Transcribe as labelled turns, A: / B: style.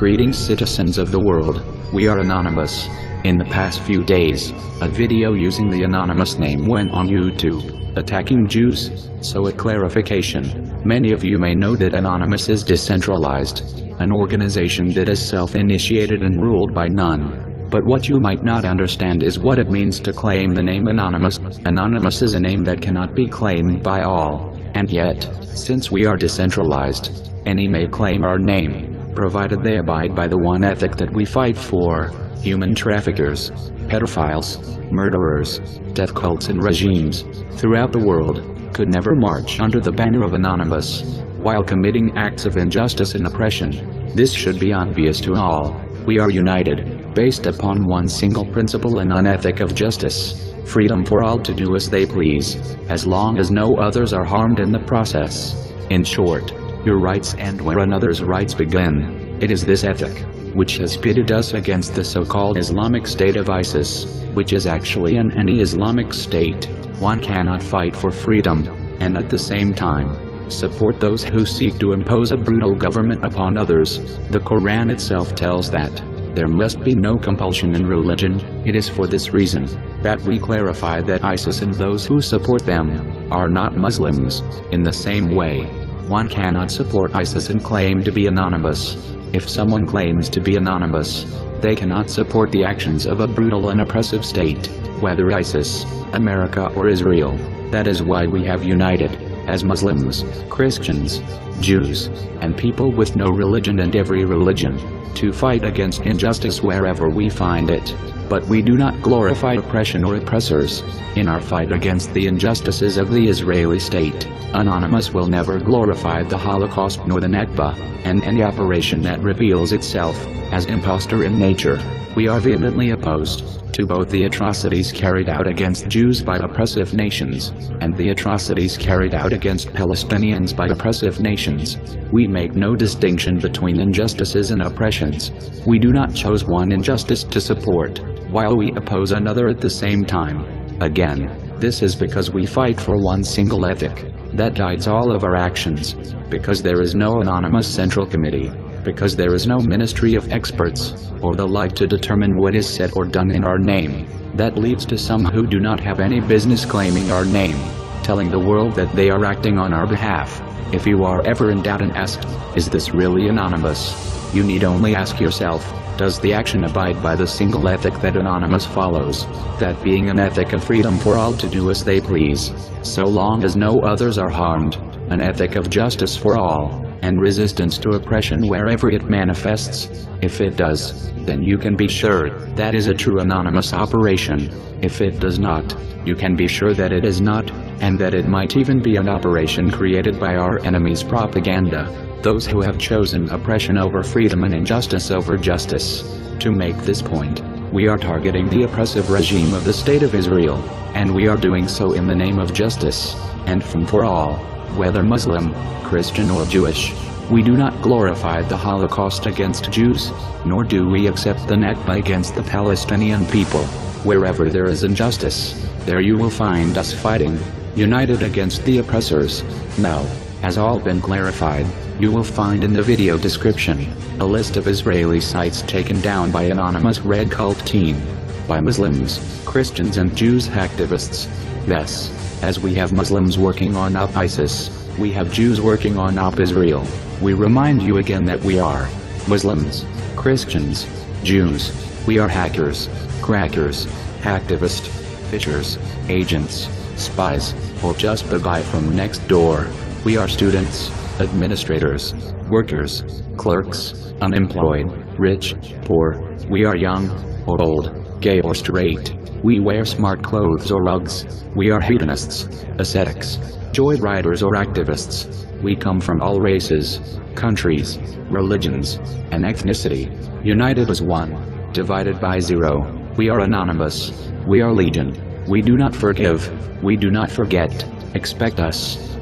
A: Greetings citizens of the world, we are Anonymous. In the past few days, a video using the anonymous name went on YouTube, attacking Jews. So a clarification, many of you may know that Anonymous is decentralized, an organization that is self-initiated and ruled by none. But what you might not understand is what it means to claim the name Anonymous. Anonymous is a name that cannot be claimed by all, and yet, since we are decentralized, any may claim our name, provided they abide by the one ethic that we fight for. Human traffickers, pedophiles, murderers, death cults and regimes throughout the world could never march under the banner of Anonymous while committing acts of injustice and oppression. This should be obvious to all. We are united, based upon one single principle and an ethic of justice, freedom for all to do as they please, as long as no others are harmed in the process. In short, your rights end where another's rights begin. It is this ethic which has pitted us against the so-called Islamic State of ISIS, which is actually an anti-Islamic state. One cannot fight for freedom, and at the same time, support those who seek to impose a brutal government upon others. The Quran itself tells that there must be no compulsion in religion. It is for this reason that we clarify that ISIS and those who support them are not Muslims. In the same way, one cannot support ISIS and claim to be anonymous. If someone claims to be anonymous, they cannot support the actions of a brutal and oppressive state, whether ISIS, America or Israel. That is why we have united, as Muslims, Christians, Jews, and people with no religion and every religion, to fight against injustice wherever we find it. But we do not glorify oppression or oppressors. In our fight against the injustices of the Israeli state, Anonymous will never glorify the Holocaust nor the Nakba, and any operation that reveals itself as impostor in nature. We are vehemently opposed to both the atrocities carried out against Jews by oppressive nations, and the atrocities carried out against Palestinians by oppressive nations. We make no distinction between injustices and oppressions. We do not choose one injustice to support, while we oppose another at the same time. Again, this is because we fight for one single ethic that guides all of our actions, because there is no anonymous central committee, because there is no ministry of experts, or the like to determine what is said or done in our name. That leads to some who do not have any business claiming our name, telling the world that they are acting on our behalf. If you are ever in doubt and asked, is this really anonymous? You need only ask yourself, does the action abide by the single ethic that Anonymous follows, that being an ethic of freedom for all to do as they please, so long as no others are harmed, an ethic of justice for all, and resistance to oppression wherever it manifests? If it does, then you can be sure that is a true Anonymous operation. If it does not, you can be sure that it is not, and that it might even be an operation created by our enemies' propaganda, those who have chosen oppression over freedom and injustice over justice. To make this point, we are targeting the oppressive regime of the State of Israel, and we are doing so in the name of justice, and for all, whether Muslim, Christian or Jewish. We do not glorify the Holocaust against Jews, nor do we accept the Nakba against the Palestinian people. Wherever there is injustice, there you will find us fighting, united against the oppressors. Now, has all been clarified, you will find in the video description a list of Israeli sites taken down by Anonymous Red Cult Team, by Muslims, Christians and Jews activists. Thus, as we have Muslims working on Op ISIS, we have Jews working on Op Israel. We remind you again that we are Muslims, Christians, Jews. We are hackers, crackers, activists, fishers, agents, spies, or just the guy from next door. We are students, administrators, workers, clerks, unemployed, rich, poor. We are young or old, gay or straight. We wear smart clothes or rugs. We are hedonists, ascetics, joyriders or activists. We come from all races, countries, religions, and ethnicity, united as one, divided by zero. We are Anonymous. We are Legion. We do not forgive. We do not forget. Expect us.